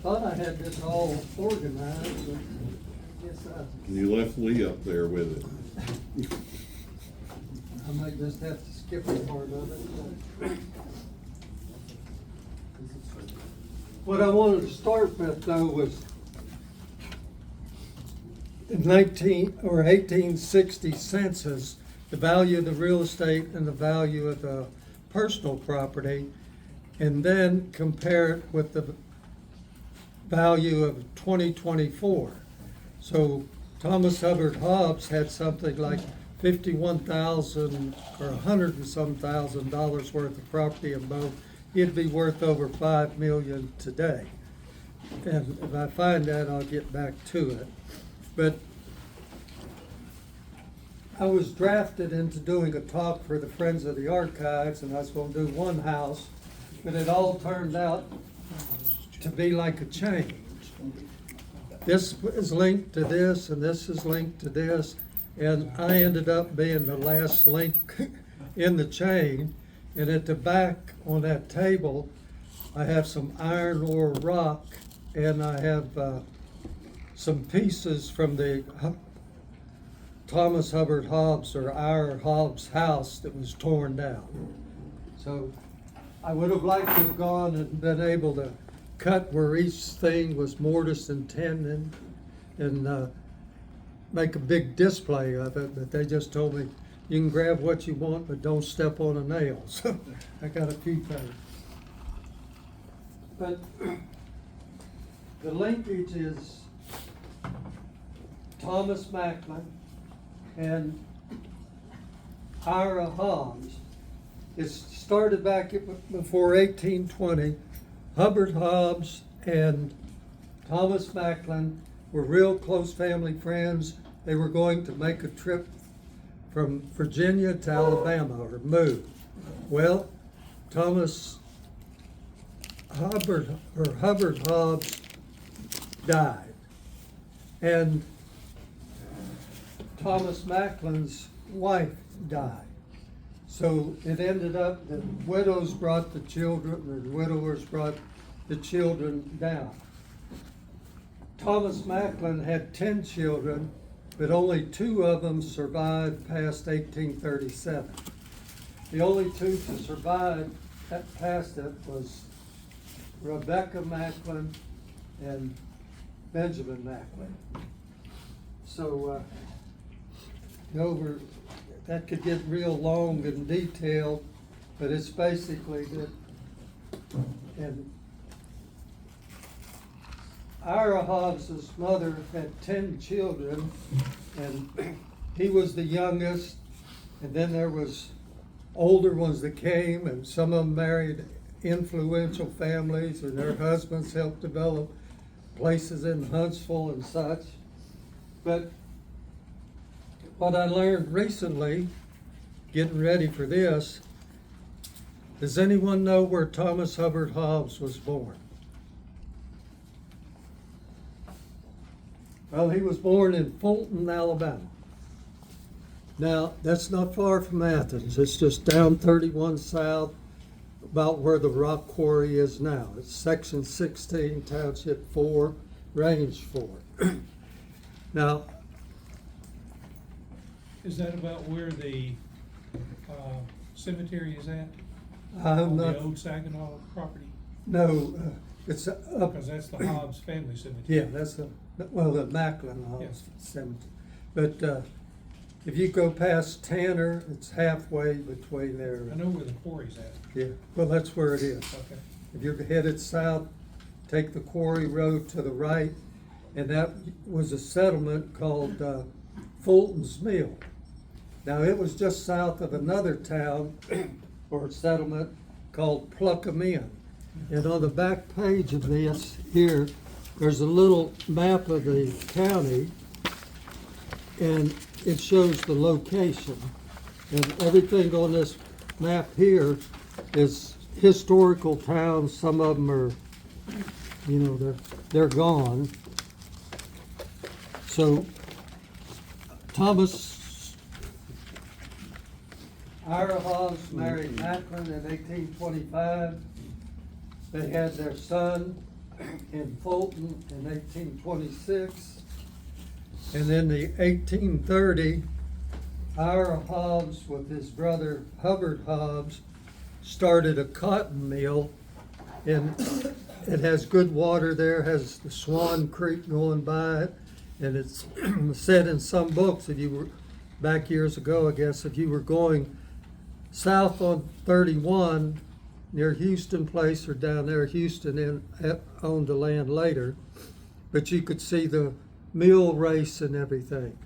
thought I had this all organized, but I guess You left Lee up there with it. I might just have to skip a part of it. What I wanted to start with though was the 1860 census, the value of the real estate and the value of the personal property, and then compare it with the value of 2024. So Thomas Hubbard Hobbs had something like 51,000 or 100 and some thousand dollars worth of property in both. He'd be worth over 5 million today. And if I find that, I'll get back to it. But I was drafted into doing a talk for the Friends of the Archives, and I was going to do one house, but it all turned out to be like a chain. This is linked to this, and this is linked to this, and I ended up being the last link in the chain. And at the back on that table, I have some iron ore rock, and I have some pieces from the Thomas Hubbard Hobbs, or our Hobbs house, that was torn down. So I would have liked to have gone and been able to cut where each thing was mortise and tenon and make a big display of it, but they just told me, you can grab what you want, but don't step on a nail. So I got a few things. But the linkage is Thomas Macklin and Ira Hobbs. It started back before 1820. Hubbard Hobbs and Thomas Macklin were real close family friends. They were going to make a trip from Virginia to Alabama, or move. Well, Thomas Hubbard Hobbs died, and Thomas Macklin's wife died. So it ended up that widows brought the children, or widowers brought the children down. Thomas Macklin had 10 children, but only 2 of them survived past 1837. The only 2 to survive past it was Rebecca Macklin and Benjamin Macklin. So that could get real long and detailed, but it's basically that. And Ira Hobbs's mother had 10 children, and he was the youngest, and then there was older ones that came, and some of them married influential families, and their husbands helped develop places in Huntsville and such. But what I learned recently, getting ready for this, does anyone know where Thomas Hubbard Hobbs was born? Well, he was born in Fulton, Alabama. Now, that's not far from Athens. It's just down 31 south, about where the rock quarry is now. It's section 16, township 4, range 4. Now, is that about where the cemetery is at? I'm On not, the old Saginaw property? no, it's up. Because that's the Hobbs family cemetery. Yeah, that's the Macklin House Yes. Cemetery. But if you go past Tanner, it's halfway between there. I know where the quarry's at. Yeah, well, that's where it is. Okay. If you're headed south, take the quarry road to the right, and that was a settlement called Fulton's Mill. Now, it was just south of another town or settlement called Pluckamin. And on the back page of this here, there's a little map of the county, and it shows the location. And everything on this map here is historical towns. Some of them are, they're gone. So Ira Hobbs married Macklin in 1825. They had their son, in Fulton in 1826. And in the 1830, Ira Hobbs with his brother Hubbard Hobbs started a cotton mill, and it has good water there, has the Swan Creek going by it, and it's said in some books, if you were, back years ago, I guess, if you were going south on 31 near Houston Place or down there, Houston owned the land later, but you could see the mill race and everything.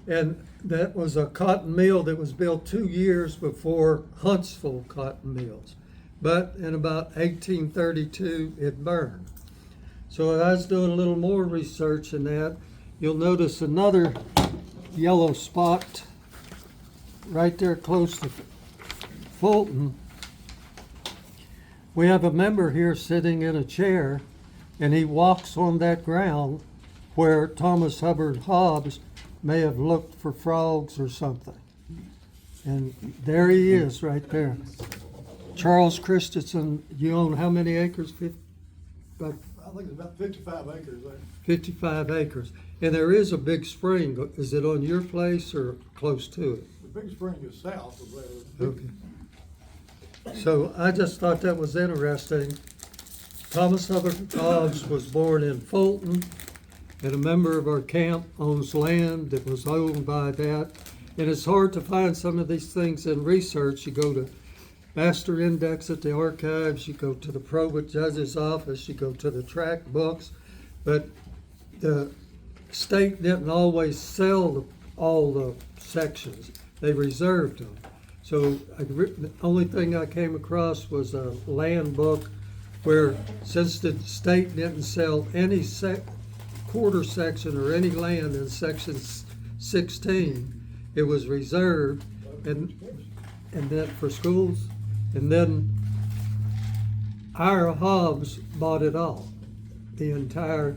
And that was a cotton mill that was built 2 years before Huntsville cotton mills. But in about 1832, it burned. So I was doing a little more research in that. You'll notice another yellow spot right there close to Fulton. We have a member here sitting in a chair, and he walks on that ground where Thomas Hubbard Hobbs may have looked for frogs or something. And there he is right there. Charles Christensen, you own how many acres? About I think it's about 55 acres there. 55 acres. And there is a big spring. Is it on your place or close to it? The big spring is south of there. Okay. So I just thought that was interesting. Thomas Hubbard Hobbs was born in Fulton, and a member of our camp owns land that was owned by that. And it's hard to find some of these things in research. You go to Master Index at the archives, you go to the probate judge's office, you go to the tract books, but the state didn't always sell all the sections. They reserved them. So the only thing I came across was a land book where, since the state didn't sell any quarter section or any land in section 16, it was reserved, and that for schools. And then Ira Hobbs bought it all, the entire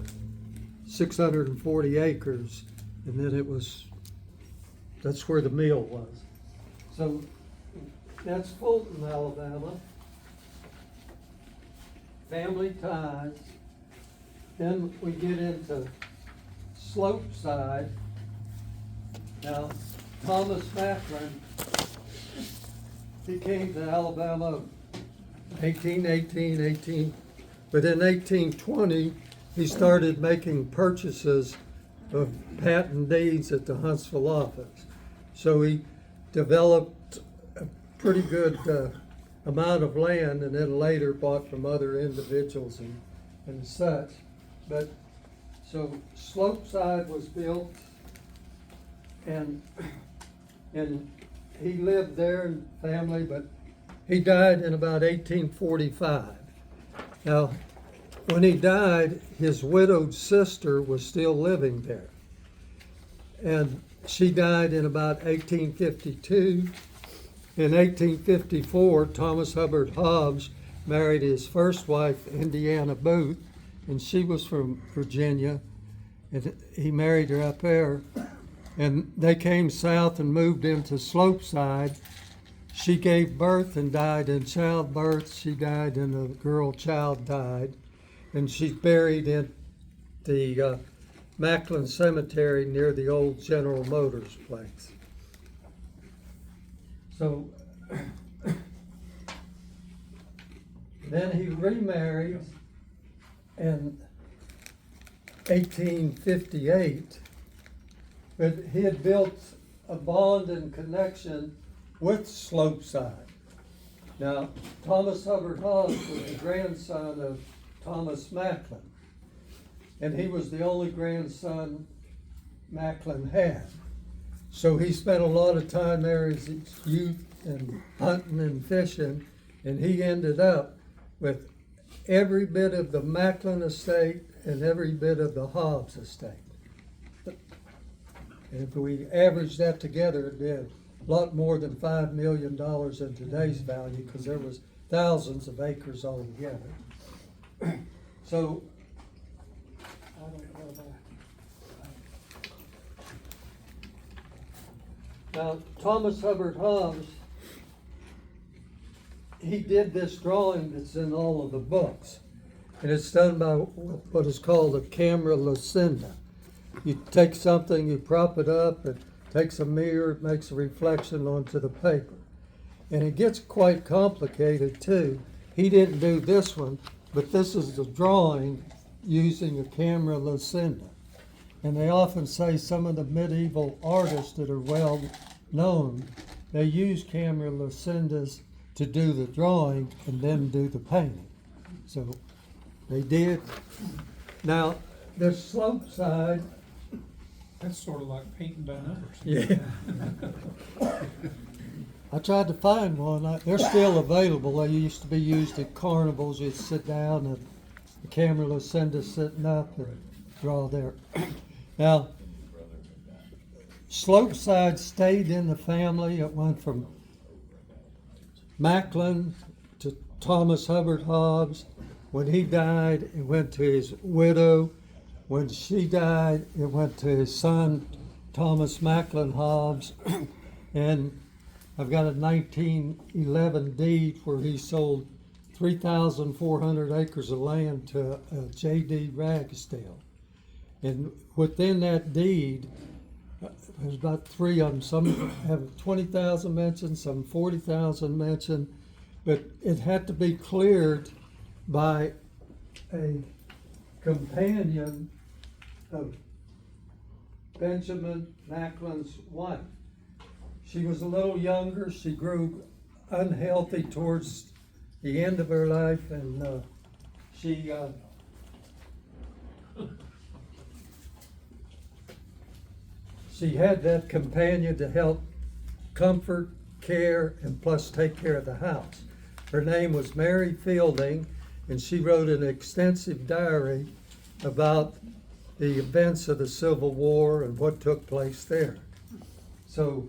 640 acres, and then that's where the mill was. So that's Fulton, Alabama. Family ties. Then we get into Slopeside. Now, Thomas Macklin, he came to Alabama 1818, but in 1820, he started making purchases of patent deeds at the Huntsville office. So he developed a pretty good amount of land, and then later bought from other individuals and such. But so Slopeside was built, and he lived there and family, but he died in about 1845. Now, when he died, his widowed sister was still living there. And she died in about 1852. In 1854, Thomas Hubbard Hobbs married his first wife, Indiana Booth, and she was from Virginia, and he married her up there. And they came south and moved into Slopeside. She gave birth and died in childbirth. She died and the girl child died. And she's buried in the Macklin Cemetery near the old General Motors place. So then he remarried in 1858. But he had built a bond and connection with Slopeside. Now, Thomas Hubbard Hobbs was the grandson of Thomas Macklin, and he was the only grandson Macklin had. So he spent a lot of time there as his youth and hunting and fishing, and he ended up with every bit of the Macklin estate and every bit of the Hobbs estate. And if we average that together, it'd be a lot more than $5 million in today's value, because there was thousands of acres altogether. So, I don't know that. Now, Thomas Hubbard Hobbs, he did this drawing that's in all of the books. and it's done by what is called a camera lucinda. You take something, you prop it up, it takes a mirror, it makes a reflection onto the paper. And it gets quite complicated too. He didn't do this one, but this is the drawing using a camera lucinda. And they often say some of the medieval artists that are well known, they use camera lucindas to do the drawing and then do the painting. So they did. Now, the slope side, That's sort of like painting by numbers. yeah. I tried to find one. They're still available. They used to be used at carnivals. You'd sit down and the camera lucinda sitting up and draw there. Now, slope side stayed in the family. It went from Macklin to Thomas Hubbard Hobbs. When he died, it went to his widow. When she died, it went to his son, Thomas Macklin Hobbs. And I've got a 1911 deed where he sold 3,400 acres of land to J.D. Ragsdale. And within that deed, there's about three of them. Some have 20,000 mentioned, some 40,000 mentioned, but it had to be cleared by a companion of Benjamin Macklin's wife. She was a little younger. She grew unhealthy towards the end of her life, and she had that companion to help comfort, care, and plus take care of the house. Her name was Mary Fielding, and she wrote an extensive diary about the events of the Civil War and what took place there. So,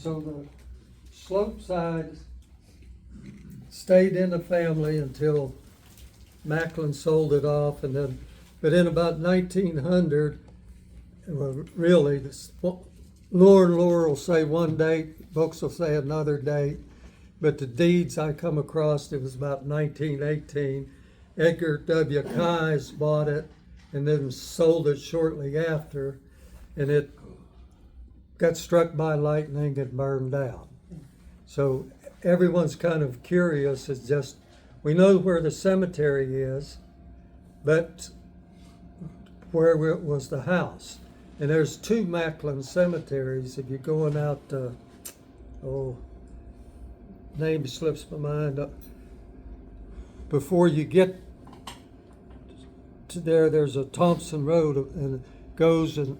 the slope side stayed in the family until Macklin sold it off, and then, but in about 1900, well, really, lore and lore will say one date, books will say another date, but the deeds I come across, it was about 1918. Edgar W. Keyes bought it and then sold it shortly after, and it got struck by lightning and burned down. So everyone's kind of curious. It's just, we know where the cemetery is, but where was the house? And there's two Macklin cemeteries. If you're going out, name slips my mind. Before you get to there's a Thompson Road, and it goes and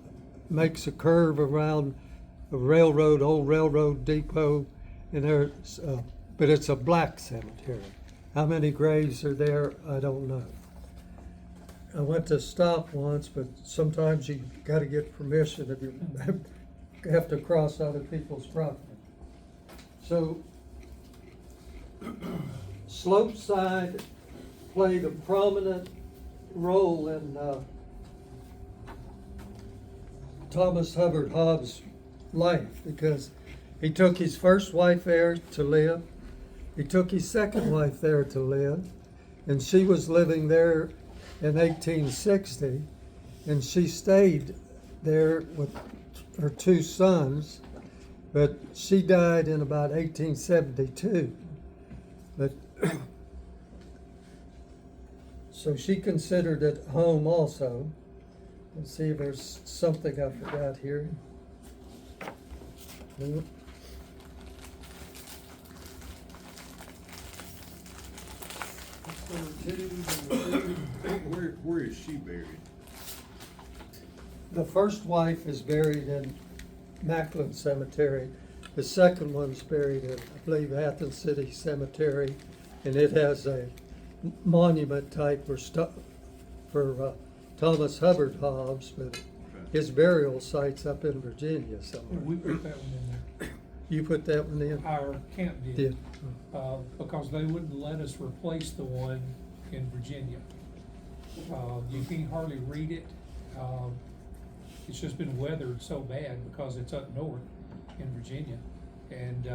makes a curve around a railroad, old railroad depot, and there's, but it's a black cemetery. How many graves are there? I don't know. I went to stop once, but sometimes you got to get permission if you have to cross other people's property. So, slope side played a prominent role in Thomas Hubbard Hobbs' life, because he took his first wife there to live. He took his second wife there to live, and she was living there in 1860, and she stayed there with her two sons, but she died in about 1872. But so she considered it home also. Let's see if there's something I forgot here. Nope. Where is she buried? The first wife is buried in Macklin Cemetery. The second one's buried in, I believe, Athens City Cemetery, and it has a monument type for Thomas Hubbard Hobbs, but his burial site's up in Virginia somewhere. We put that one in there. You put that one in? Our camp Did. did, because they wouldn't let us replace the one in Virginia. You can't hardly read it. It's just been weathered so bad because it's up north in Virginia. And,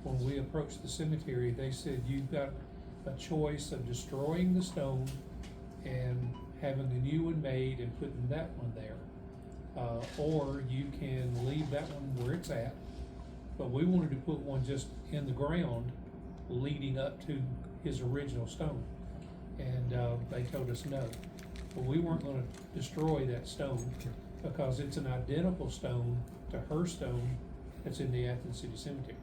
when we approached the cemetery, they said, you've got a choice of destroying the stone and having a new one made and putting that one there. Or you can leave that one where it's at, but we wanted to put one just in the ground leading up to his original stone. And, they told us no. But we weren't gonna destroy that stone because it's an identical stone to her stone that's in the Athens City Cemetery.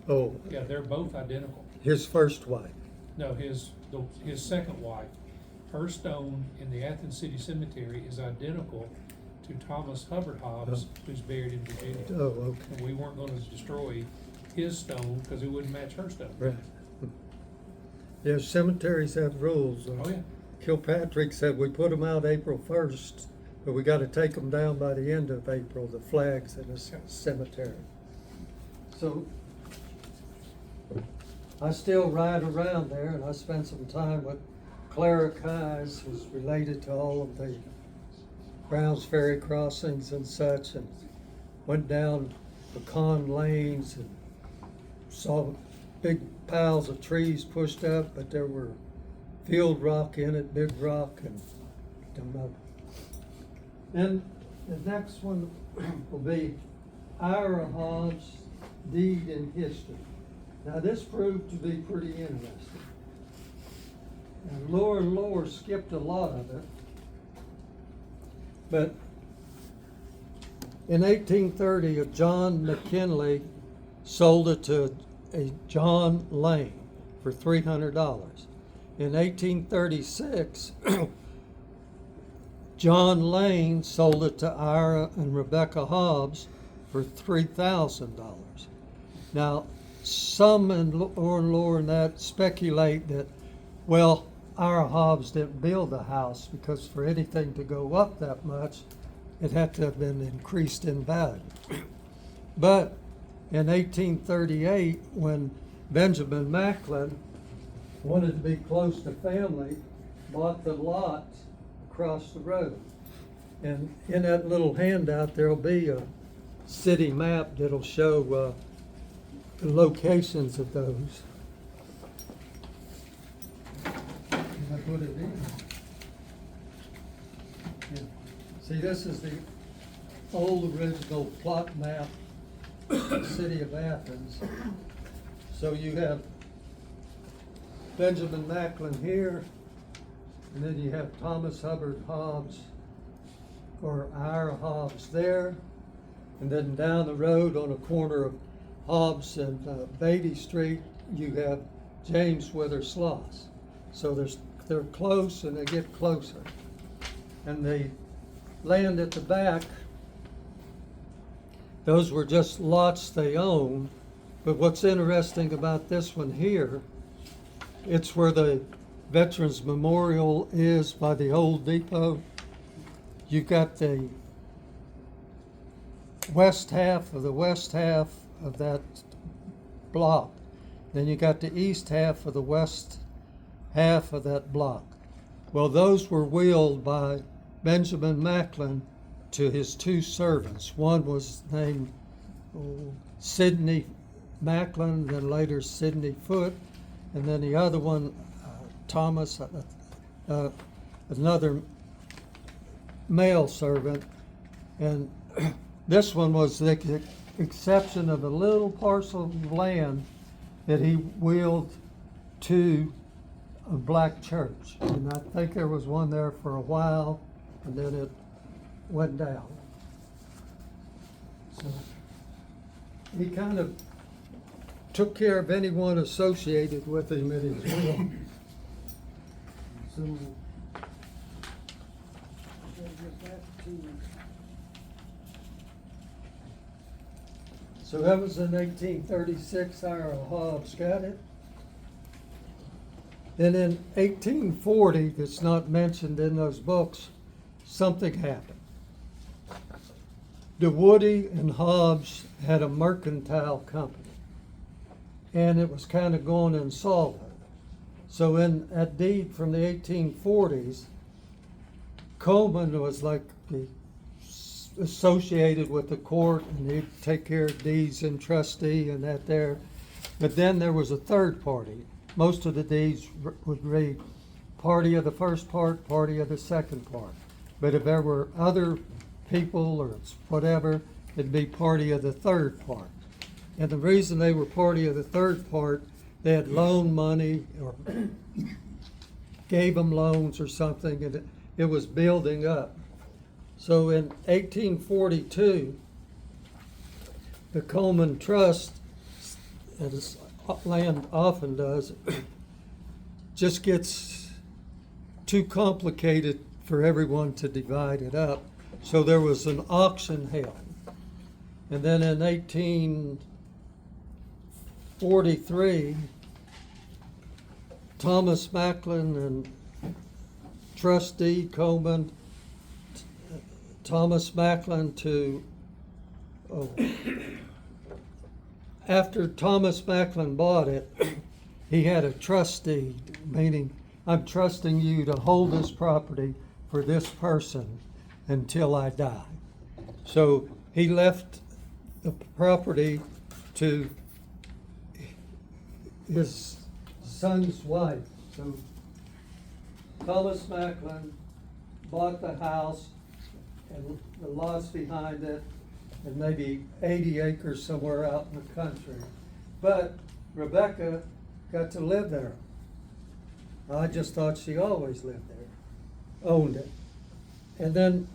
Oh, Yeah, they're both identical. his first wife. No, his second wife, her stone in the Athens City Cemetery is identical to Thomas Hubbard Hobbs, who's buried in Virginia. Oh, okay. And we weren't gonna destroy his stone because it wouldn't match her stone. Right. Yeah, cemeteries have rules. Oh, yeah. Kilpatrick said we put them out April 1st, but we gotta take them down by the end of April, the flags in the cemetery. So, I still ride around there, and I spent some time with Clara Keyes, who's related to all of the Browns Ferry crossings and such, and went down pecan lanes and saw big piles of trees pushed up, but there were field rock in it, big rock, and don't know. Then the next one will be Ira Hobbs' Deed in History. Now this proved to be pretty interesting. And Lower skipped a lot of it. But in 1830, a John McKinley sold it to a John Lane for $300. In 1836, John Lane sold it to Ira and Rebecca Hobbs for $3,000. Now, some in Lower and that speculate that, well, Ira Hobbs didn't build the house because for anything to go up that much, it had to have been increased in value. But in 1838, when Benjamin Macklin wanted to be close to family, bought the lot across the road. And in that little handout, there'll be a city map that'll show the locations of those. Can I put it in? Yeah. See, this is the old original plot map of the city of Athens. So you have Benjamin Macklin here, and then you have Thomas Hubbard Hobbs, or Ira Hobbs there, and then down the road on the corner of Hobbs and Beatty Street, you have James Wither Sloss. So they're close and they get closer. And the land at the back, those were just lots they owned. But what's interesting about this one here, it's where the Veterans Memorial is by the old depot. You got the west half of that block. Then you got the east half of the west half of that block. Well, those were willed by Benjamin Macklin to his two servants. One was named Sidney Macklin, then later Sidney Foote, and then the other one, Thomas, another male servant. And this one was the exception of a little parcel of land that he willed to a black church. And I think there was one there for a while, and then it went down. So he kind of took care of anyone associated with him in his will. So, so that was in 1836, Ira Hobbs got it. Then in 1840, that's not mentioned in those books, something happened. DeWoody and Hobbs had a mercantile company, and it was kind of going insolvent. So in that deed from the 1840s, Coleman was like the associated with the court, and he'd take care of deeds and trustee and that there. But then there was a third party. Most of the deeds would read party of the first part, party of the second part. But if there were other people or whatever, it'd be party of the third part. And the reason they were party of the third part, they had loaned money or gave them loans or something, and it was building up. So in 1842, the Coleman Trust, as land often does, just gets too complicated for everyone to divide it up. So there was an auction held. And then in 1843, Thomas Macklin and trustee Coleman, Thomas Macklin after Thomas Macklin bought it, he had a trustee, meaning I'm trusting you to hold this property for this person until I die. So he left the property to his son's wife. So Thomas Macklin bought the house and the lots behind it, and maybe 80 acres somewhere out in the country. But Rebecca got to live there. I just thought she always lived there, owned it. And then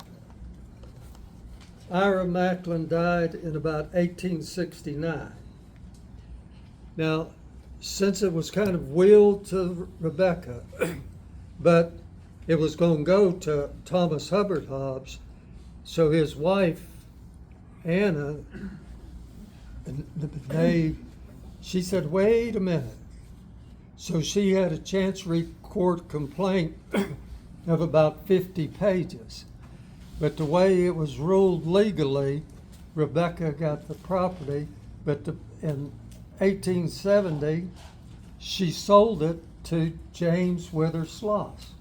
Ira Macklin died in about 1869. Now, since it was kind of willed to Rebecca, but it was going to go to Thomas Hubbard Hobbs, so his wife, Anna, she said, wait a minute. So she had a Chancery Court complaint of about 50 pages. But the way it was ruled legally, Rebecca got the property, but in 1870, she sold it to James Wither Sloss.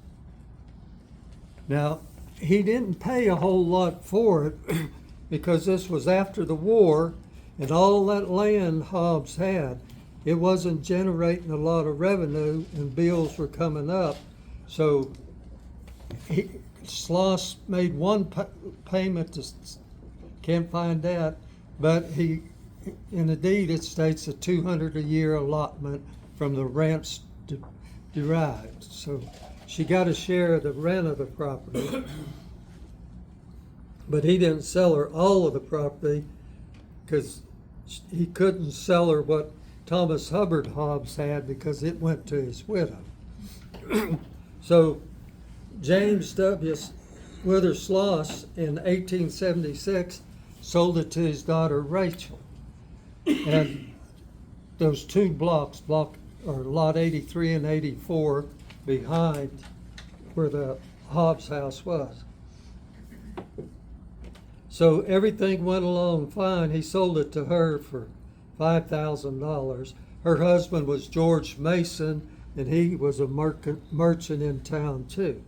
Now, he didn't pay a whole lot for it because this was after the war, and all that land Hobbs had, it wasn't generating a lot of revenue, and bills were coming up. So Sloss made one payment to, can't find that, but in the deed it states a $200 a year allotment from the rents derived. So she got a share of the rent of the property, but he didn't sell her all of the property because he couldn't sell her what Thomas Hubbard Hobbs had because it went to his widow. So James W. Wither Sloss in 1876 sold it to his daughter Rachel. And those two blocks, lot 83 and 84, behind where the Hobbs house was. So everything went along fine. He sold it to her for $5,000. Her husband was George Mason, and he was a merchant in town too.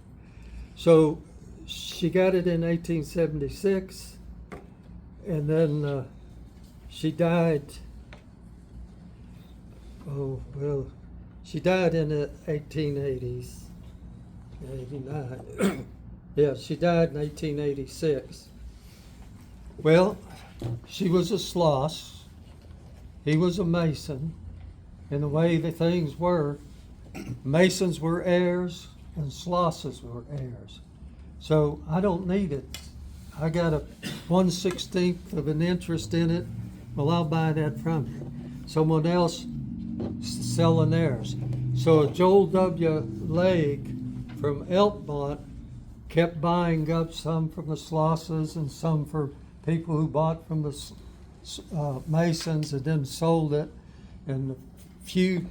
So she got it in 1876, and then she died. She died in the 1880s, 89. Yeah, she died in 1886. Well, she was a Sloss. He was a Mason. And the way the things were, Masons were heirs and Slosses were heirs. So I don't need it. I got a 1/16 of an interest in it. Well, I'll buy that from you. Someone else selling theirs. So Joel W. Legge from Elkmont kept buying up some from the Slosses and some for people who bought from the Masons and then sold it. And a few,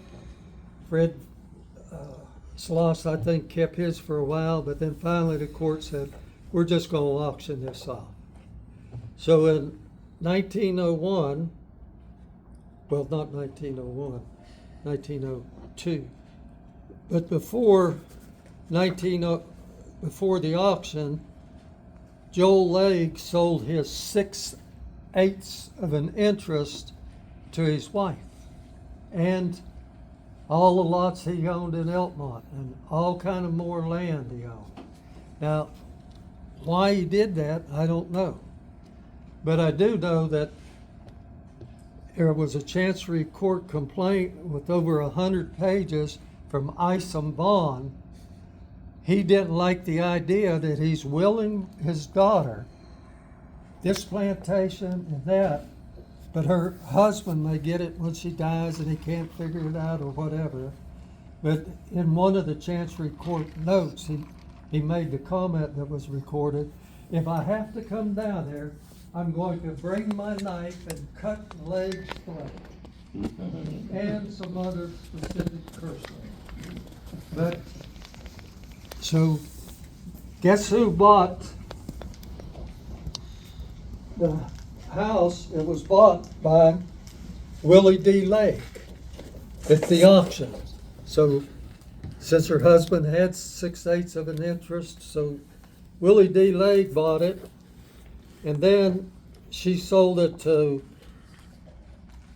Fred Sloss, I think, kept his for a while, but then finally the court said, we're just going to auction this off. So in 1901, well, not 1901, 1902, but before the auction, Joel Legg sold his 6/8 of an interest to his wife, and all the lots he owned in Elkmont, and all kind of more land he owned. Now, why he did that, I don't know. But I do know that there was a Chancery Court complaint with over 100 pages from Isom Vaughn. He didn't like the idea that he's willing his daughter this plantation and that, but her husband may get it when she dies and he can't figure it out or whatever. But in one of the Chancery Court notes, he made the comment that was recorded, if I have to come down there, I'm going to bring my knife and cut Legg's throat. And some other specific cursing. But, so, guess who bought the house? It was bought by Willie D. Legg at the auction. So, since her husband had 6/8 of an interest, so Willie D. Legg bought it, and then she sold it to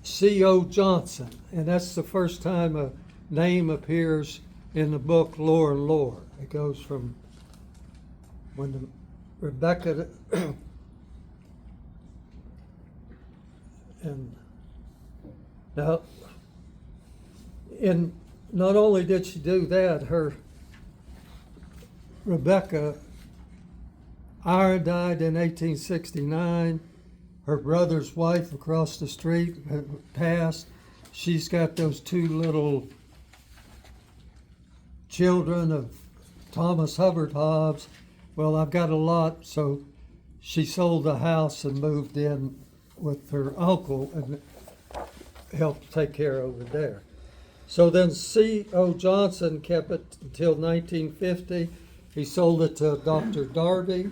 C.O. Johnson, and that's the first time a name appears in the book Lore and Lore. It goes from when Rebecca and now, and not only did she do that, her Rebecca, Ira died in 1869. Her brother's wife across the street had passed. She's got those two little children of Thomas Hubbard Hobbs. Well, I've got a lot, so she sold the house and moved in with her uncle and helped take care over there. So then C.O. Johnson kept it until 1950. He sold it to Dr. Darby.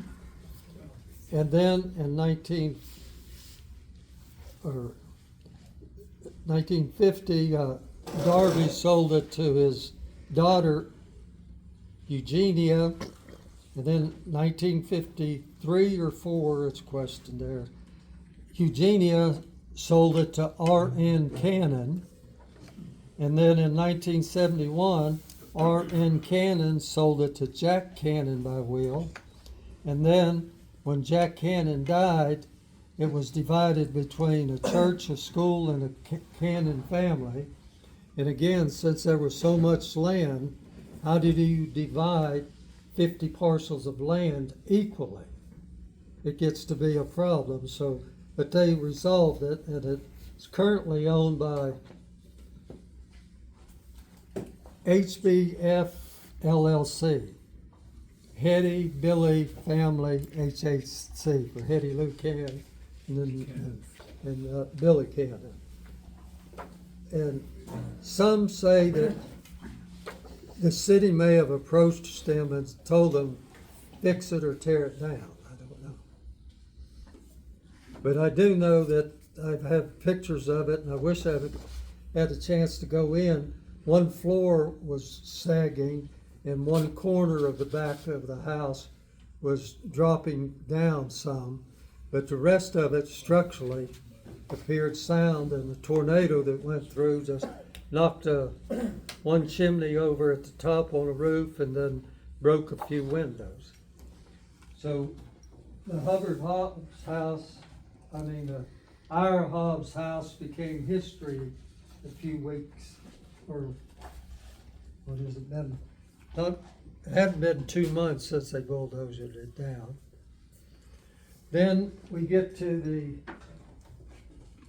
And then in 1950, Darby sold it to his daughter, Eugenia. And then 1953 or 4, it's questioned there, Eugenia sold it to R.N. Cannon. And then in 1971, R.N. Cannon sold it to Jack Cannon by will. And then when Jack Cannon died, it was divided between a church, a school, and a Cannon family. And again, since there was so much land, how did you divide 50 parcels of land equally? It gets to be a problem. So, but they resolved it, and it's currently owned by HBF LLC, Hetty Billy Family HHC, for Hetty Lou Cannon and Billy Cannon. And some say that the city may have approached them and told them, fix it or tear it down. I don't know. But I do know that I have pictures of it, and I wish I had a chance to go in. One floor was sagging, and one corner of the back of the house was dropping down some, but the rest of it structurally appeared sound, and the tornado that went through just knocked one chimney over at the top on a roof and then broke a few windows. So the Hubbard Hobbs house, Ira Hobbs house became history a few weeks, or what has it been? It hadn't been 2 months since they bulldozed it down. Then we get to the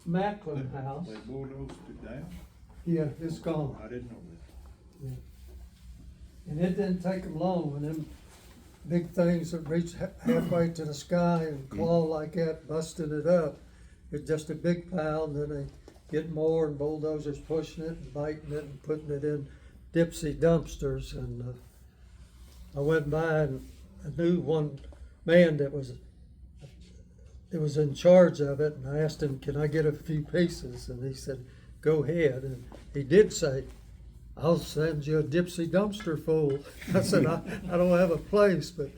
Macklin house. They bulldozed it down? Yeah, it's gone. I didn't know that. Yeah. And it didn't take them long when them big things that reach halfway to the sky and claw like that, busting it up. It's just a big pile, and then they get more, and bulldozers pushing it and biting it and putting it in Dipsy dumpsters. And I went by and I knew one man that was in charge of it, and I asked him, can I get a few pieces? And he said, go ahead. And he did say, I'll send you a Dipsy dumpster full. I said, I don't have a place, but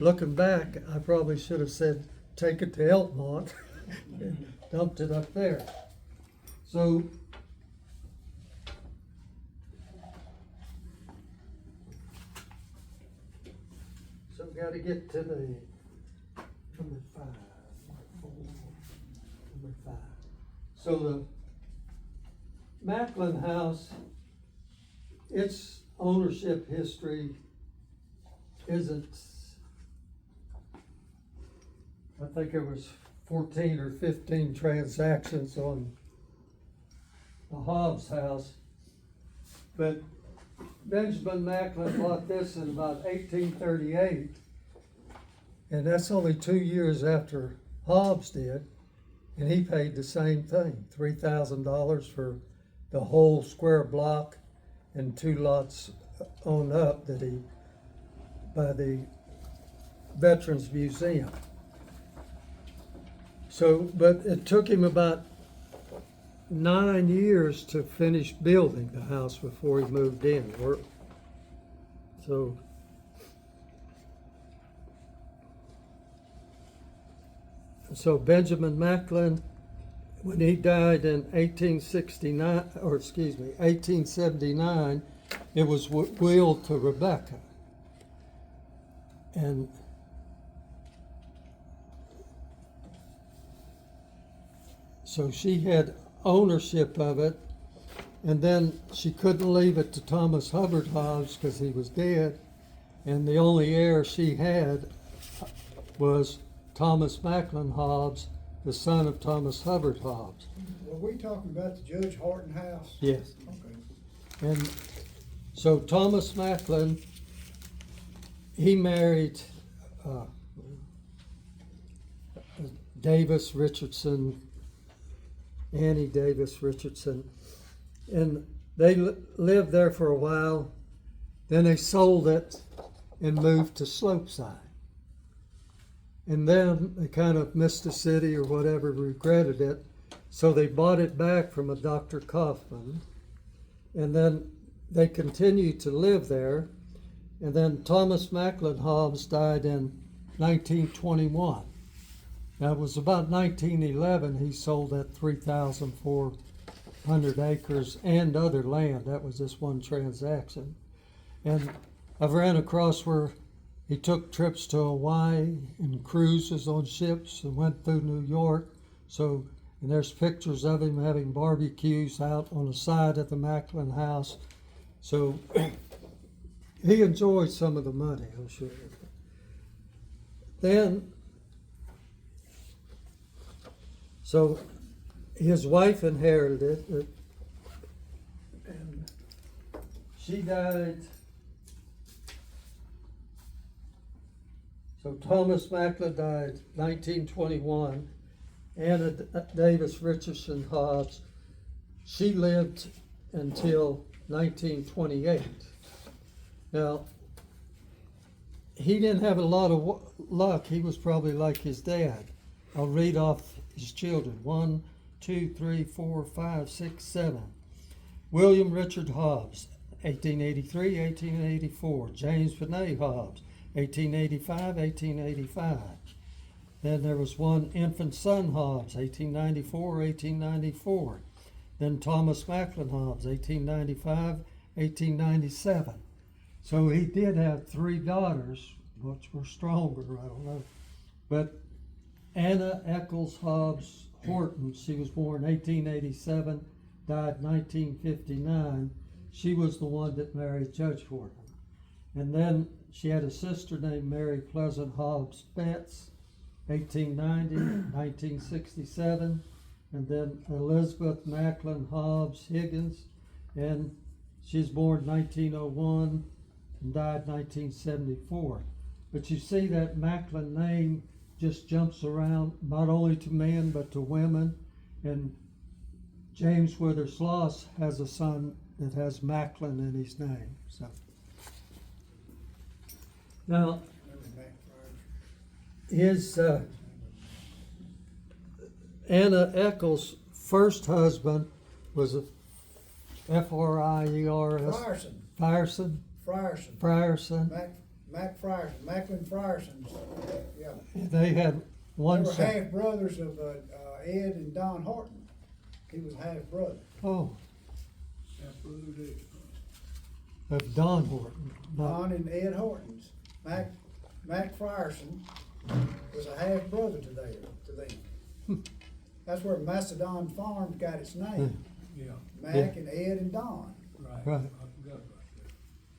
looking back, I probably should have said, take it to Elkmont and dumped it up there. So gotta get to the number 5. Number 5. So the Macklin house, its ownership history isn't, I think it was 14 or 15 transactions on the Hobbs house. But Benjamin Macklin bought this in about 1838, and that's only 2 years after Hobbs did, and he paid the same thing, $3,000 for the whole square block and 2 lots on up that he, by the Veterans Museum. So, but it took him about 9 years to finish building the house before he moved in. So Benjamin Macklin, when he died in 1879, it was willed to Rebecca. And so she had ownership of it, and then she couldn't leave it to Thomas Hubbard Hobbs because he was dead, and the only heir she had was Thomas Macklin Hobbs, the son of Thomas Hubbard Hobbs. Were we talking about the Judge Horton house? Yes. Okay. And so Thomas Macklin, he married Davis Richardson, Annie Davis Richardson, and they lived there for a while. Then they sold it and moved to Slopeside. And then they kind of missed the city or whatever, regretted it. So they bought it back from a Dr. Kaufman. And then they continued to live there. And then Thomas Macklin Hobbs died in 1921. Now it was about 1911 he sold that 3,400 acres and other land. That was just one transaction. And I've ran across where he took trips to Hawaii and cruises on ships and went through New York. So, and there's pictures of him having barbecues out on the side of the Macklin house. So he enjoyed some of the money, I'm sure. Then, so his wife inherited it, and she died. So Thomas Macklin died 1921. Anna Davis Richardson Hobbs, she lived until 1928. Now, he didn't have a lot of luck. He was probably like his dad. I'll read off his children. 1, 2, 3, 4, 5, 6, 7. William Richard Hobbs, 1883, 1884. James Benet Hobbs, 1885, 1885. Then there was one infant son Hobbs, 1894, 1894. Then Thomas Macklin Hobbs, 1895, 1897. So he did have 3 daughters, which were stronger, I don't know. But Anna Eccles Hobbs Horton, she was born 1887, died 1959. She was the one that married Judge Horton. And then she had a sister named Mary Pleasant Hobbs Betts, 1890, 1967. And then Elizabeth Macklin Hobbs Higgins, and she's born 1901 and died 1974. But you see that Macklin name just jumps around not only to men but to women. And James Wither Sloss has a son that has Macklin in his name. So now his Anna Eccles' first husband was a F-R-I-E-R-S. Frierson. Frierson. Frierson. Frierson. Macklin Friersons, yeah. They had They one were son. half brothers of, Ed and Don Horton. He was half brother. Oh, Half brother of Ed. of Don Horton. Don and Ed Hortons. Mac Frierson was a half brother to them. That's where Macedon Farms got its name. Yeah, Mac and Ed and Don. right. Right. I forgot about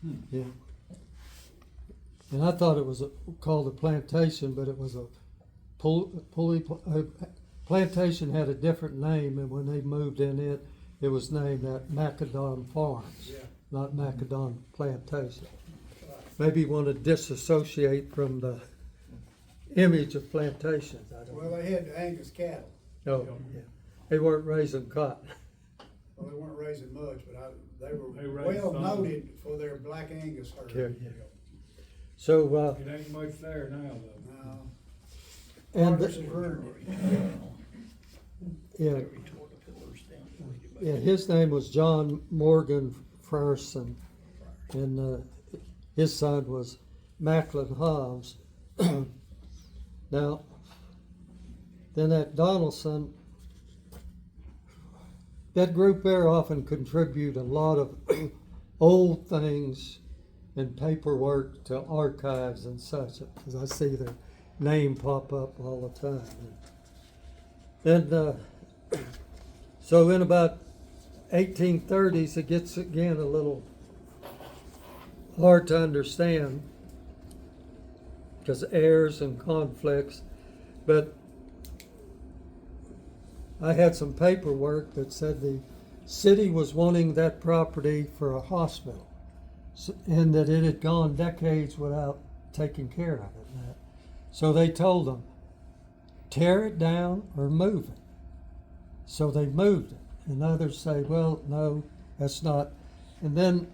that. Yeah. And I thought it was called a plantation, but it was a plantation had a different name, and when they moved in it, it was named at Macedon Farms, Yeah. not Macedon Plantation. Right. Maybe you want to disassociate from the image of plantations. I don't Well, know. they had Angus cattle. Oh, yeah. They weren't raising cotton. Well, they weren't raising much, but they were They raised well some. noted for their black Angus herd. Yeah, yeah. So, It ain't much there now, though. No, and, Harvest has ruined it. yeah, yeah, his name was John Morgan Frierson, and his son was Macklin Hobbs. Now, then that Donaldson, that group there often contribute a lot of old things and paperwork to archives and such, because I see their name pop up all the time. Then, so in about 1830s, it gets again a little hard to understand because heirs and conflicts, but I had some paperwork that said the city was wanting that property for a hospital, and that it had gone decades without taking care of it. So they told them, tear it down or move it. So they moved it. And others say, well, no, that's not. And then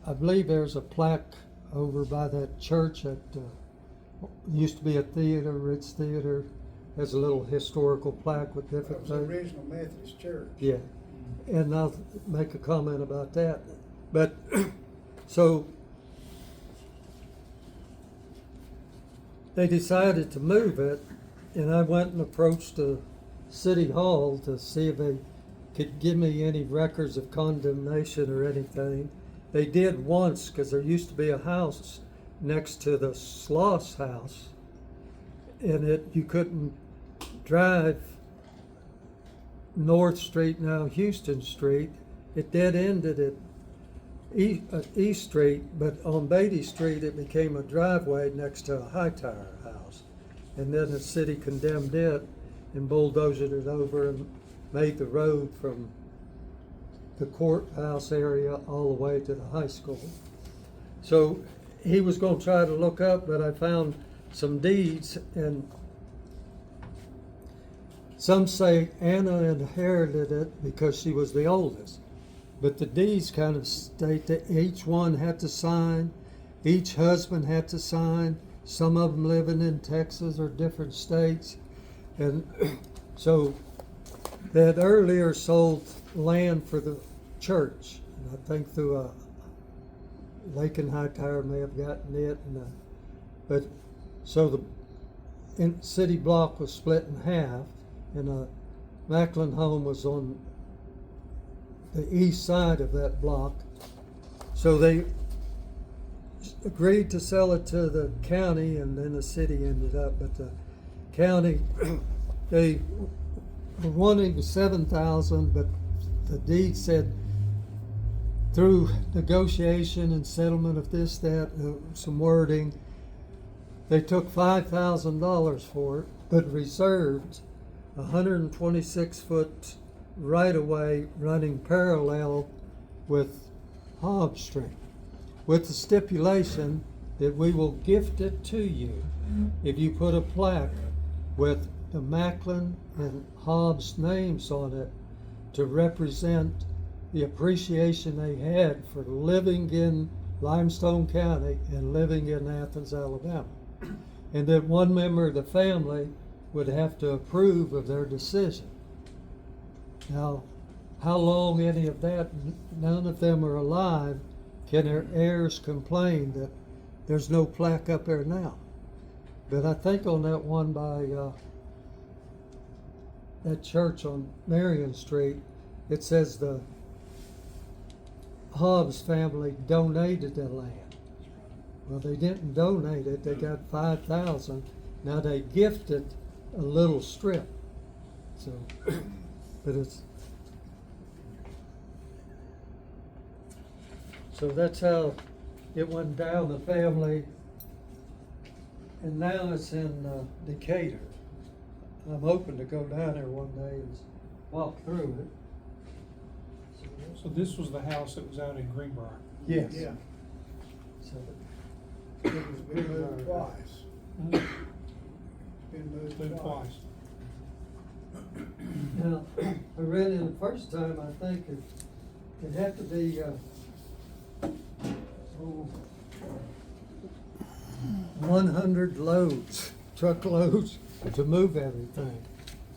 I believe there's a plaque over by that church at, used to be a theater, Ritz Theater. Has a little historical plaque with That different was the things. original Methodist church. Yeah, and I'll make a comment about that. But, so, they decided to move it, and I went and approached the city hall to see if they could give me any records of condemnation or anything. They did once, because there used to be a house next to the Sloss house, and you couldn't drive North Street, now Houston Street. It dead ended at East Street, but on Beatty Street it became a driveway next to a high tower house. And then the city condemned it and bulldozed it over and made the road from the courthouse area all the way to the high school. So he was going to try to look up, but I found some deeds, and some say Anna inherited it because she was the oldest. But the deeds kind of state that each one had to sign, each husband had to sign, some of them living in Texas or different states. And so they had earlier sold land for the church, and I think through a Lake and Hightower may have gotten it, but so the city block was split in half, and a Macklin home was on the east side of that block. So they agreed to sell it to the county, and then the city ended up, but the county, they were wanting $7,000, but the deed said through negotiation and settlement of this, that, some wording, they took $5,000 for it, but reserved 126-foot right-of-way running parallel with Hobbs Street, with the stipulation that we will gift it to you if you put a plaque with the Macklin and Hobbs names on it to represent the appreciation they had for living in Limestone County and living in Athens, Alabama. And that one member of the family would have to approve of their decision. Now, how long any of that, none of them are alive, can their heirs complain that there's no plaque up there now. But I think on that one by that church on Marion Street, it says the Hobbs family donated the land. Well, they didn't donate it, they got 5,000. Now they gifted a little strip. So, but it's, so that's how it went down the family. And now it's in Decatur. I'm hoping to go down there one day and walk through it. So this was the house that was out in Greenbrier. Yes. Yeah, So, it was been moved twice. Mhm. Been Moved moved twice. twice. now, I read in the first time, I think it had to be, 100 loads, truckloads, to move everything.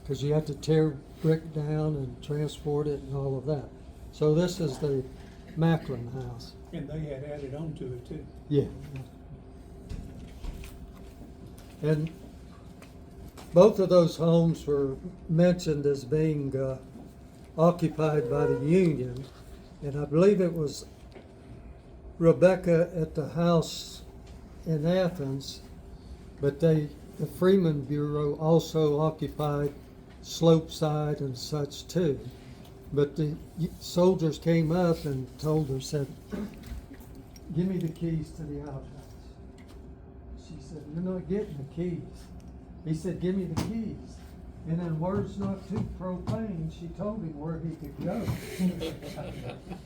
Because you have to tear brick down and transport it and all of that. So this is the Macklin house. And they had added on to it too. Yeah. And both of those homes were mentioned as being occupied by the Union. And I believe it was Rebecca at the house in Athens, but the Freeman Bureau also occupied Slopeside and such too. But the soldiers came up and told her, said, "Give me the keys to the outhouse." She said, "You're not getting the keys." He said, "Give me the keys." And in words not too profane, she told him where he could go.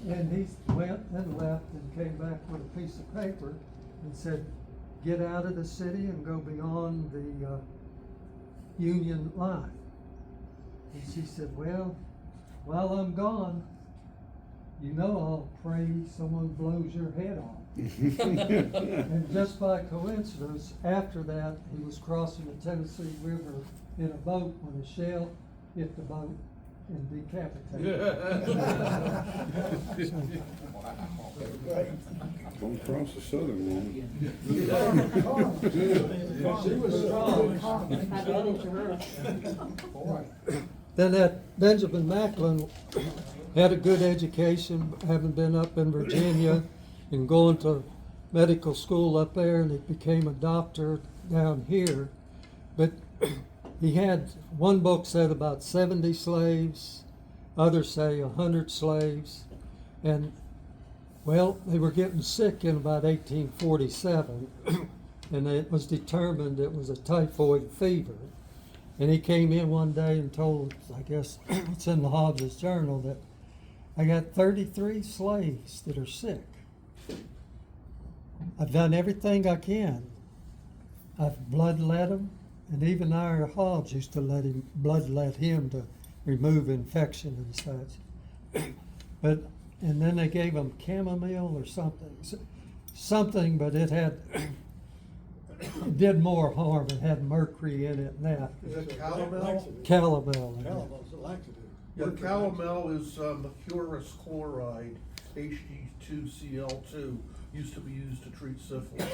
And he went and left and came back with a piece of paper and said, "Get out of the city and go beyond the Union line." And she said, "Well, while I'm gone, you know I'll pray someone blows your head off." And just by coincidence, after that, he was crossing the Tennessee River in a boat when a shell hit the boat and decapitated him. Don't cross the southern one. She was strong. I got into her. Then that Benjamin Macklin had a good education, having been up in Virginia and going to medical school up there, and he became a doctor down here. But he had, one book said about 70 slaves, others say 100 slaves, and well, they were getting sick in about 1847, and it was determined it was a typhoid fever. And he came in one day and told, I guess it's in the Hobbs' journal, that I got 33 slaves that are sick. I've done everything I can. I've bloodlet them, and even our Hobbs used to bloodlet him to remove infection and such. But and then they gave him chamomile or something, but it had it did more harm. It had mercury in it and that. Is it calomel? Calomel. Calamus, I like to do. The calomel is mercurous chloride, Hg2Cl2, used to be used to treat syphilis.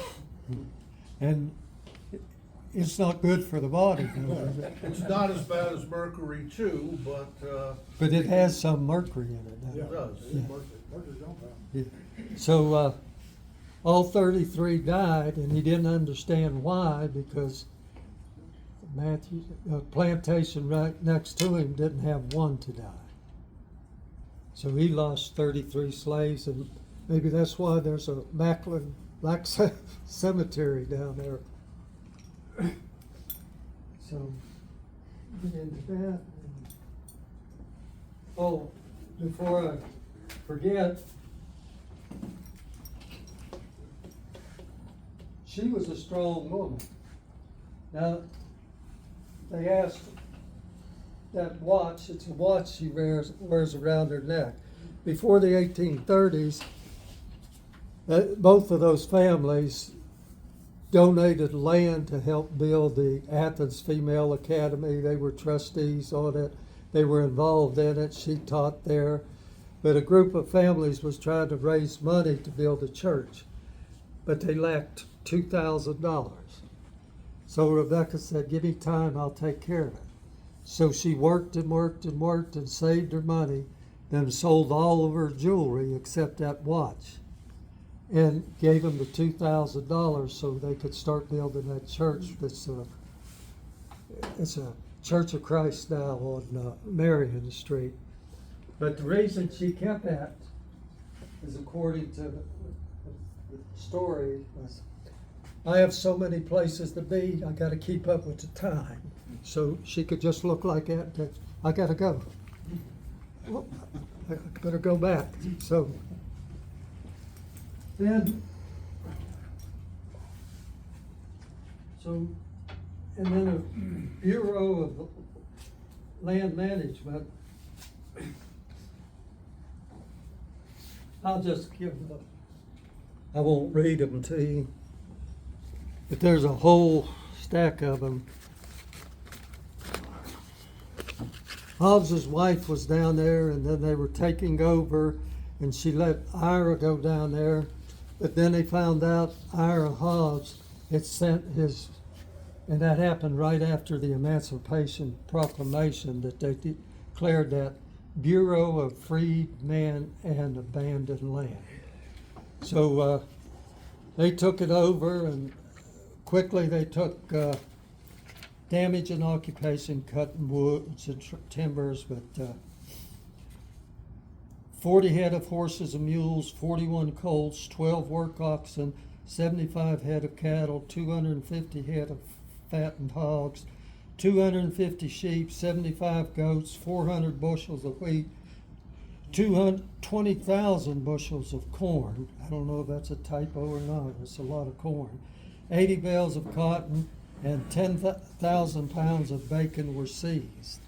And it's not good for the body, though, is it? It's not as bad as mercury too, but But it has some mercury in it. doesn't it does. Yeah. Mercury compound. it? So all 33 died, and he didn't understand why, because Matthew, plantation right next to him didn't have one to die. So he lost 33 slaves, and maybe that's why there's a Macklin Black Cemetery down there. So get into that. Oh, before I forget, she was a strong woman. Now, they asked that watch, it's a watch she wears around her neck. Before the 1830s, both of those families donated land to help build the Athens Female Academy. They were trustees on it. They were involved in it. She taught there. But a group of families was trying to raise money to build a church. But they lacked $2,000. So Rebecca said, give me time, I'll take care of it. So she worked and worked and worked and saved her money, then sold all of her jewelry except that watch, and gave them the $2,000 so they could start building that church. It's a Church of Christ now on Marion Street. But the reason she kept that is, according to the story, was, I have so many places to be, I gotta keep up with the time. So she could just look like that, I gotta go. Well, I better go back. So then, and then a Bureau of Land Management, I'll just give them, I won't read them to you, but there's a whole stack of them. Hobbs's wife was down there, and then they were taking over, and she let Ira go down there, but then they found out Ira Hobbs had sent his, and that happened right after the Emancipation Proclamation, that they declared that Bureau of Freed Men and Abandoned Land. So they took it over, and quickly they took damage and occupation, cutting woods and timbers, but 40 head of horses and mules, 41 colts, 12 work oxen, 75 head of cattle, 250 head of fattened hogs, 250 sheep, 75 goats, 400 bushels of wheat, 20,000 bushels of corn. I don't know if that's a typo or not, it's a lot of corn. 80 bales of cotton, and 10,000 pounds of bacon were seized.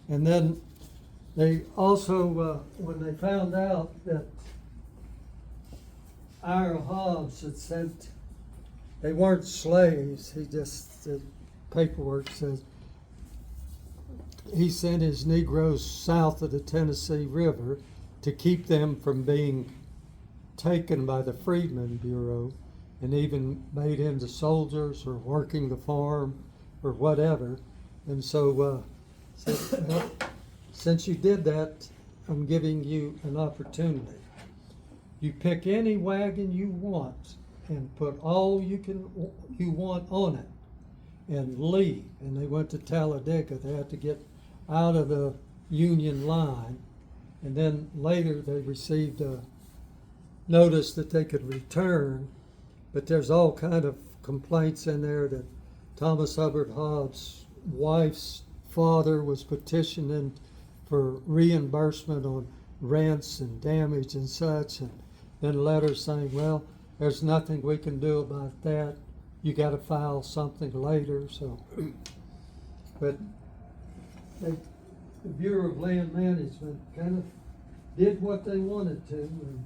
And then they also, when they found out that Ira Hobbs had sent, they weren't slaves, he just, the paperwork says, he sent his Negroes south of the Tennessee River to keep them from being taken by the Freedmen Bureau, and even made into soldiers or working the farm or whatever. And so said, well, since you did that, I'm giving you an opportunity. You pick any wagon you want and put all you want on it and leave. And they went to Talladega. They had to get out of the Union line. And then later they received a notice that they could return. But there's all kind of complaints in there that Thomas Hubbard Hobbs' wife's father was petitioning for reimbursement on rents and damage and such, and then letters saying, well, there's nothing we can do about that. You got to file something later. So, but the Bureau of Land Management kind of did what they wanted to. And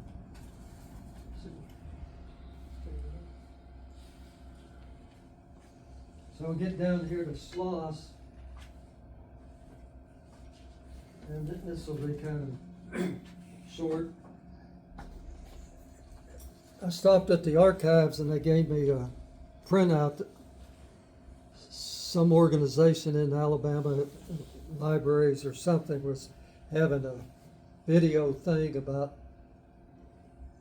so we get down here to Sloss, and this will be kind of short. I stopped at the archives and they gave me a printout. Some organization in Alabama, libraries or something, was having a video thing about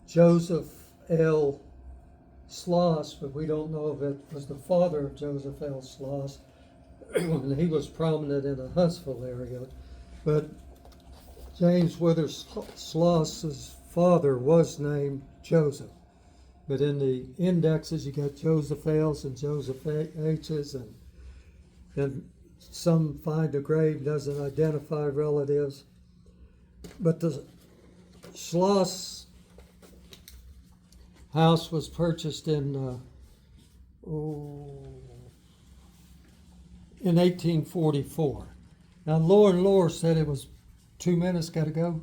Joseph L. Sloss, but we don't know if it was the father of Joseph L. Sloss, and he was prominent in the Huntsville area. But James Withers Sloss's father was named Joseph. But in the indexes, you got Joseph L's and Joseph H's, and then some find a grave doesn't identify relatives. But the Sloss house was purchased in 1844. Now, Lohr said it was 2 minutes. Got to go.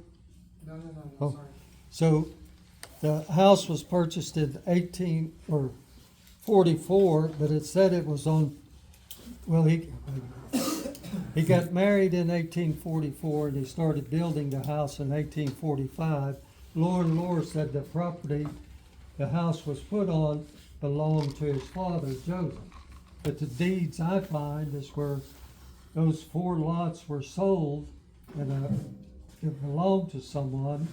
No, Oh. sorry. So the house was purchased in 1844, but it said it was on. Well, he got married in 1844, and he started building the house in 1845. Lohr said the property the house was put on belonged to his father, Joseph. But the deeds I find is where those 4 lots were sold and it belonged to someone.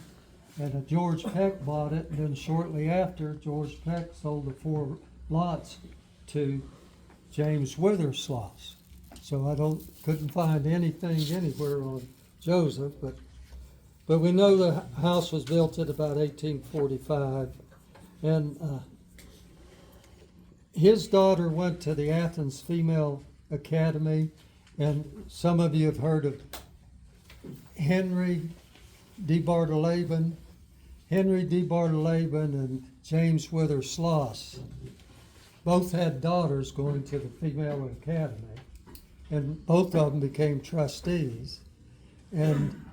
And George Peck bought it, and then shortly after, George Peck sold the 4 lots to James Wither Sloss. So I couldn't find anything anywhere on Joseph, but we know the house was built at about 1845, and his daughter went to the Athens Female Academy, and some of you have heard of Henry D. Bartoleben and James Wither Sloss. Both had daughters going to the Female Academy, and both of them became trustees. And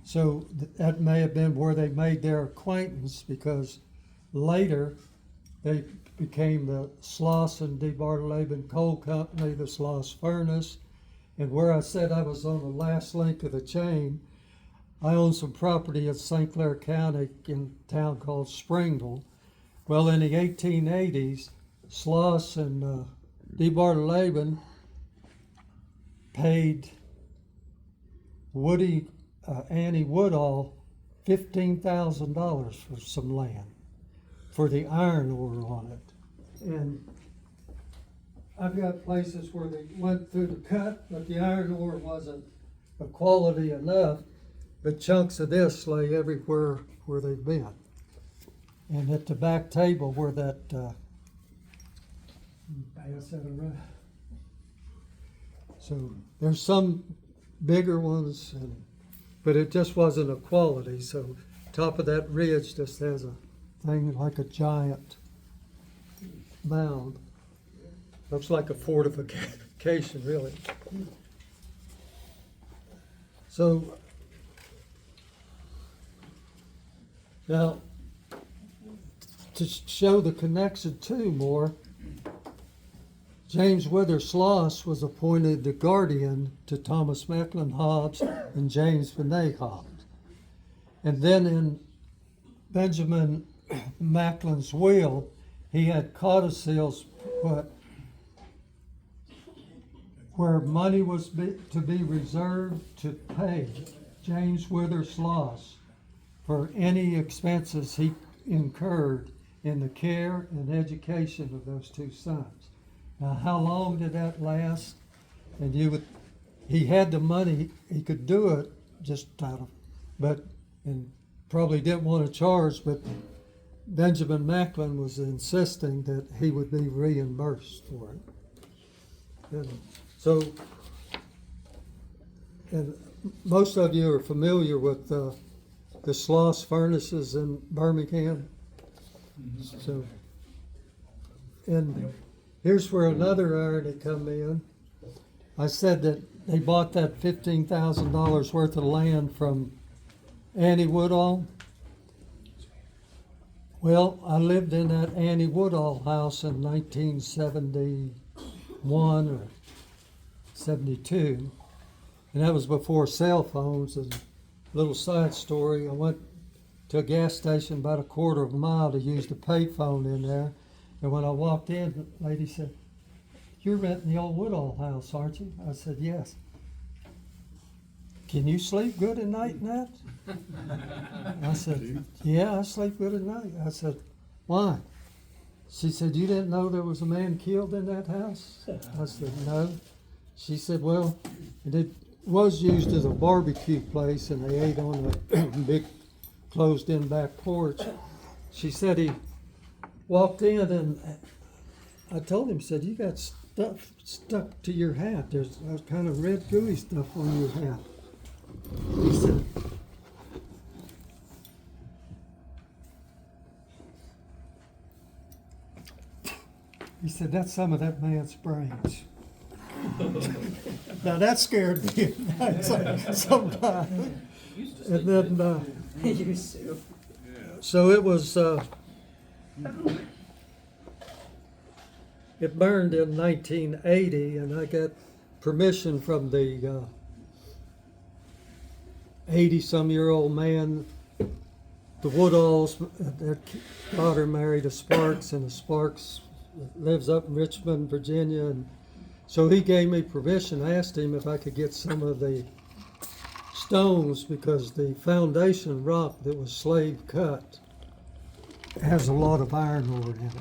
so that may have been where they made their acquaintance, because later they became the Sloss and D. Bartoleben Coal Company, the Sloss Furnace. And where I said I was on the last link of the chain, I own some property in St. Clair County in a town called Springville. Well, in the 1880s, Sloss and D. Bartoleben paid Annie Woodall $15,000 for some land for the iron ore on it. And I've got places where they went through the cut, but the iron ore wasn't of quality enough. But chunks of this lay everywhere where they've been. And at the back table where that, pass that around. So there's some bigger ones, but it just wasn't of quality. So top of that ridge just has a thing like a giant mound. Looks like a fortification, really. So now, to show the connection too more, James Wither Sloss was appointed the guardian to Thomas Macklin Hobbs and James Benet Hobbs. And then in Benjamin Macklin's will, he had codicils put where money was to be reserved to pay James Wither Sloss for any expenses he incurred in the care and education of those 2 sons. Now, how long did that last? And he had the money, he could do it just out of, and probably didn't want to charge, but Benjamin Macklin was insisting that he would be reimbursed for it. And most of you are familiar with the Sloss furnaces in Birmingham. So, and here's where another irony come in. I said that they bought that $15,000 worth of land from Annie Woodall. Well, I lived in that Annie Woodall house in 1971 or 72, and that was before cell phones. And little side story, I went to a gas station about a quarter of a mile to use the payphone in there, and when I walked in, the lady said, "You're renting the old Woodall house, aren't you?" I said, "Yes." "Can you sleep good at night in that?" I said, "Yeah, I sleep good at night." I said, "Why?" She said, "You didn't know there was a man killed in that house?" I said, "No." She said, "Well, it was used as a barbecue place, and they ate on a big closed-in back porch." She said he walked in, and I told him, said, "You got stuff stuck to your hat. There's a kind of red gooey stuff on your hat." He said, "That's some of that man's brains." Now that scared me sometimes. And then, so it was, it burned in 1980, and I got permission from the 80-some-year-old man. The Woodalls, their daughter married a Sparks, and the Sparks lives up in Richmond, Virginia, and so he gave me permission. I asked him if I could get some of the stones because the foundation rock that was slave cut has a lot of iron ore in it.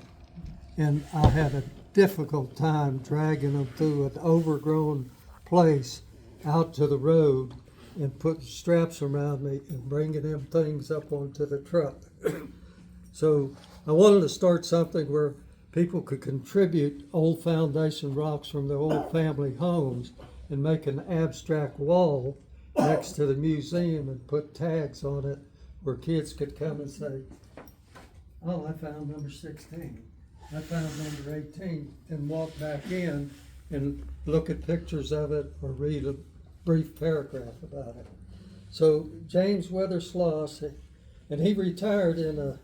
And I had a difficult time dragging them through an overgrown place out to the road and putting straps around me and bringing them things up onto the truck. So I wanted to start something where people could contribute old foundation rocks from their old family homes and make an abstract wall next to the museum and put tags on it where kids could come and say, oh, I found number 16. I found number 18, and walk back in and look at pictures of it or read a brief paragraph about it. So James Weather Sloss, and he retired in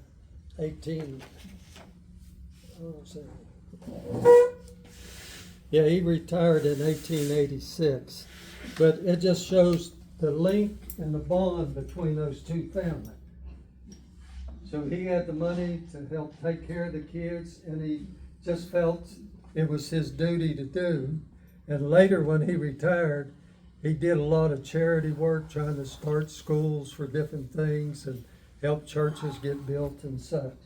he retired in 1886. But it just shows the link and the bond between those two families. So he had the money to help take care of the kids, and he just felt it was his duty to do. And later when he retired, he did a lot of charity work, trying to start schools for different things and help churches get built and such.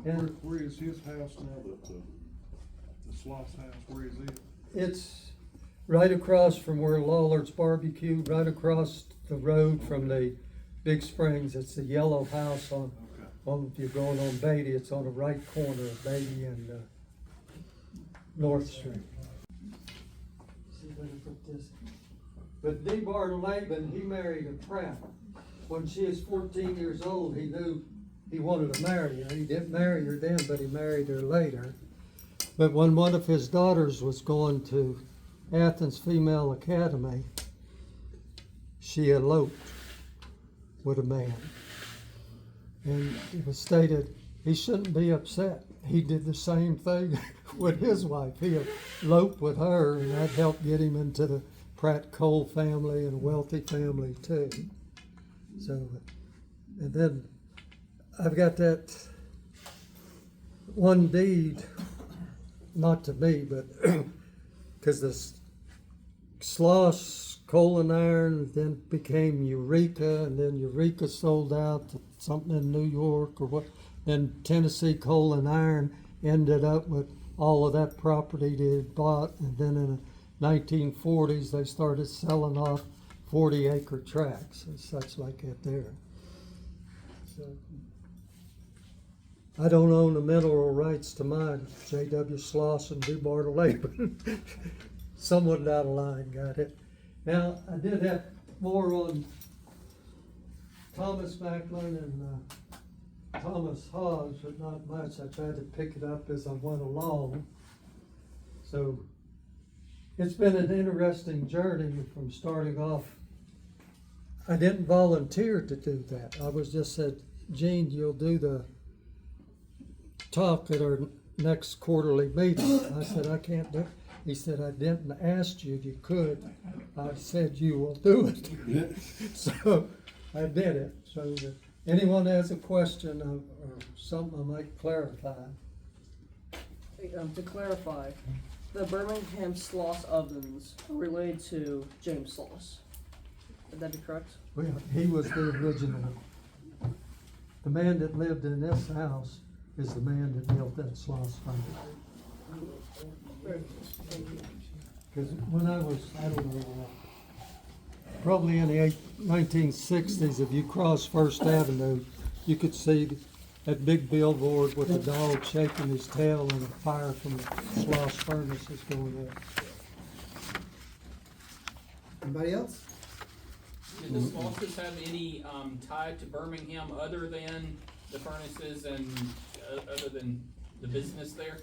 Now, And where is his house now, the Sloss house, where is it? it's right across from where Lawler's Barbecue, right across the road from the Big Springs. It's the yellow house on if you're going on Beatty, it's on the right corner of Beatty and North Street. See if I can put this. But D. Laban, he married a Pratt. When she was 14 years old, he knew he wanted to marry her. He didn't marry her then, but he married her later. But when one of his daughters was going to Athens Female Academy, she eloped with a man. And it was stated he shouldn't be upset. He did the same thing with his wife. He eloped with her, and that helped get him into the Pratt Cole family and a wealthy family too. So, and then I've got that one deed, not to me, but because the Sloss coal and iron then became Eureka, and then Eureka sold out to something in New York or what. Then Tennessee Coal and Iron ended up with all of that property they had bought, and then in the 1940s they started selling off 40-acre tracts and such like that there. So I don't own the mineral rights to mine. J.W. Sloss and D. Laban. Someone down the line got it. Now, I did have more on Thomas Macklin and Thomas Hobbs, but not much. I tried to pick it up as I went along. So it's been an interesting journey from starting off. I didn't volunteer to do that. I was just said, Gene, you'll do the talk at our next quarterly meeting. I said, I can't do it. He said, I didn't ask you if you could. I said, you will do it. So I did it. So that anyone has a question or something I might clarify. To clarify, the Birmingham Sloss ovens are related to James Sloss. Would that be correct? Well, he was the original. The man that lived in this house is the man that built that Sloss foundry. Because when I was, I don't know, probably in the 1960s, if you cross First Avenue, you could see that big billboard with the dog shaking his tail and a fire from the Sloss furnaces going there. Anybody else? Did the Slosses have any tie to Birmingham other than the furnaces and other than the business there?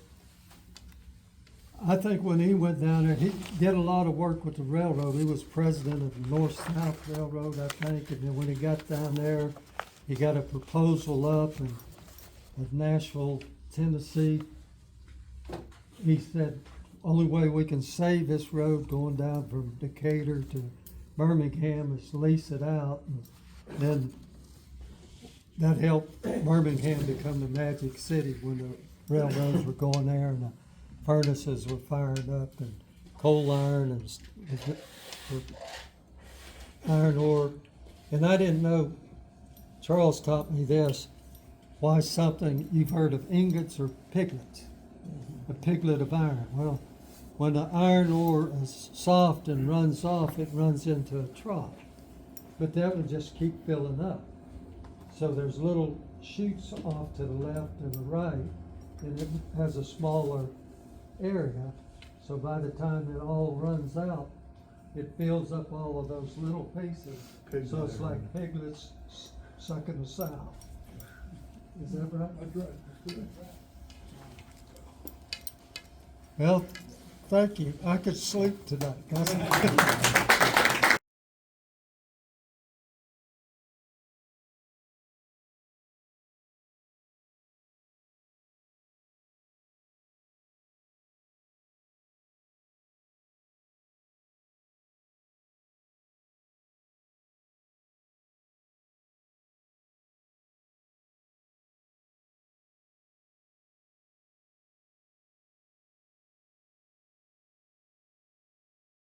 I think when he went down there, he did a lot of work with the railroad. He was president of the North-South Railroad, I think, and then when he got down there, he got a proposal up in Nashville, Tennessee. He said, only way we can save this road going down from Decatur to Birmingham is lease it out. And then that helped Birmingham become the magic city when the railroads were going there and the furnaces were fired up and coal iron and iron ore. And I didn't know, Charles taught me this, why something, you've heard of ingots or piglets, a piglet of iron. Well, when the iron ore is soft and runs off, it runs into a trough. But that would just keep filling up. So there's little chutes off to the left and the right, and it has a smaller area. So by the time it all runs out, it fills up all of those little pieces. So it's like piglets sucking the sow. Is that right? That's right, that's good. Well, thank you. I could sleep tonight. That's-